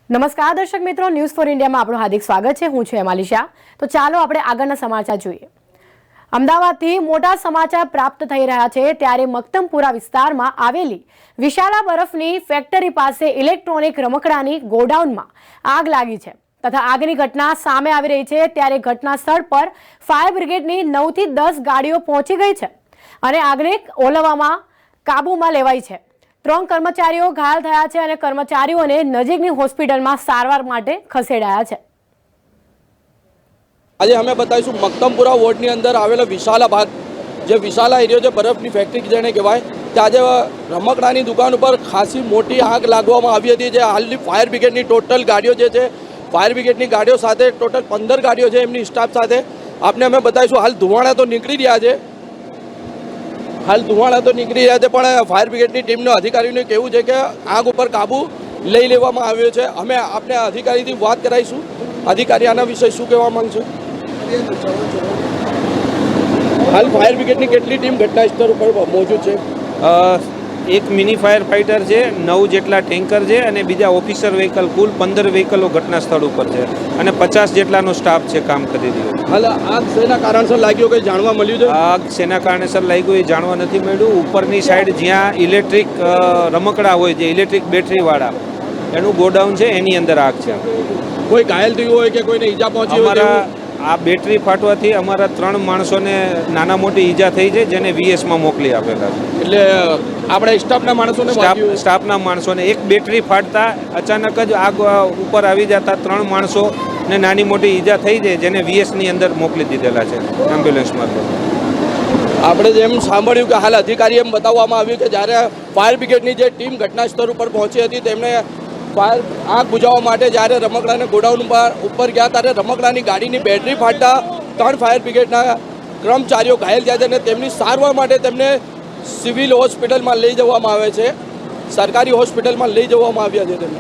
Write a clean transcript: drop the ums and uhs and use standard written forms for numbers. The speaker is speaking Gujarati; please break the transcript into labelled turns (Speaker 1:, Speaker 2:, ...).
Speaker 1: નમસ્કાર દર્શક મિત્રો, ન્યૂઝ ફોર ઇન્ડિયામાં આપણું હાર્દિક સ્વાગત છે। હું છું હેમાલી શાહ। તો ચાલો આપણે આગળના સમાચાર જોઈએ। અમદાવાદથી મોટા સમાચાર પ્રાપ્ત થઈ રહ્યા છે ત્યારે મક્તમપુરા વિસ્તારમાં આવેલી વિશાલા બરફની ફેક્ટરી પાસે ઇલેક્ટ્રોનિક રમકડાની ગોડાઉનમાં આગ લાગી છે તથા આગની ઘટના સામે આવી રહી છે ત્યારે ઘટના સ્થળ પર ફાયર બ્રિગેડની 9 થી 10 ગાડીઓ પહોંચી ગઈ છે અને આગને ઓલવવામાં કાબૂમાં લેવાઈ છે। 3 કર્મચારીઓ ઘાયલ થયા છે અને કર્મચારીઓને નજીકની હોસ્પિટલમાં સારવાર માટે ખસેડાયા છે।
Speaker 2: આજે અમે બતાવીશું મક્તમપુરા વોર્ડની અંદર આવેલો વિશાલા ભાગ, જે વિશાલા એરિયો છે, બરફની ફેક્ટરી જેને કહેવાય, ત્યાં આજે રમકડાની દુકાન ઉપર ખાસી મોટી આગ લાગવામાં આવી હતી। જે હાલની ફાયર બ્રિગેડની ટોટલ ગાડીઓ જે છે, ફાયર બ્રિગેડની ગાડીઓ સાથે ટોટલ 15 ગાડીઓ છે એમની સ્ટાફ સાથે આપને અમે બતાવીશું। હાલ ધુવાણા તો નીકળી રહ્યા છે, પણ ફાયર બ્રિગેડની ટીમના અધિકારીઓને કહેવું છે કે આગ ઉપર કાબુ લઈ લેવામાં આવ્યો છે। અમે આપને અધિકારીથી વાત કરાવીશું, અધિકારી આના વિશે શું કહેવા માંગશે। હાલ ફાયર બ્રિગેડની કેટલી ટીમ ઘટના સ્થળ ઉપર મોજૂદ છે?
Speaker 3: એક મિની ફાયર ફાઇટર છે, 9 જેટલા ટેન્કર છે અને બીજા ઓફિસર વ્હીકલ, કુલ 15 વ્હીકલો ઘટના સ્થળ ઉપર છે અને 50 જેટલાનો સ્ટાફ છે કામ કરી રહ્યો।
Speaker 2: હાલ આગ શેના કારણસર લાગ્યો કંઈ જાણવા મળ્યું છે?
Speaker 3: આગ શેના કારણસર લાગ્યું એ જાણવા નથી મળ્યું। ઉપરની સાઈડ જ્યાં ઇલેક્ટ્રિક રમકડા હોય, જે ઇલેક્ટ્રિક બેટરીવાળા, એનું ગોડાઉન છે, એની અંદર આગ છે।
Speaker 2: કોઈ ઘાયલ થયું હોય કે કોઈને ઈજા પહોંચી હોય?
Speaker 3: આ બેટરી ફાટવાથી અમારા 3 માણસોને નાના મોટી ઈજા થઈ છે, જેને VSમાં મોકલી આપેલા છે।
Speaker 2: એટલે આપણે સ્ટાફના માણસોને
Speaker 3: એક બેટરી ફાટતા અચાનક જ આગ ઉપર આવી જતા 3 માણસોને નાની મોટી ઈજા થઈ છે, જેને VSની અંદર મોકલી દીધેલા છે એમ્બ્યુલન્સમાં।
Speaker 2: આપણે જેમ સાંભળ્યું કે હાલ અધિકારી એમ બતાવવામાં આવ્યું કે જ્યારે ફાયર બ્રિગેડની જે ટીમ ઘટના સ્થળ ઉપર પહોંચી હતી, તેમને આગ બુઝાવવા માટે જ્યારે રમકડાના ગોડાઉન ઉપર ગયા ત્યારે રમકડાની ગાડીની બેટરી ફાટતા 3 ફાયર બ્રિગેડના કર્મચારીઓ ઘાયલ થયા છે અને તેમની સારવાર માટે તેમને સિવિલ હોસ્પિટલમાં લઈ જવામાં આવે છે, સરકારી હોસ્પિટલમાં લઈ જવામાં આવ્યા છે તેમને।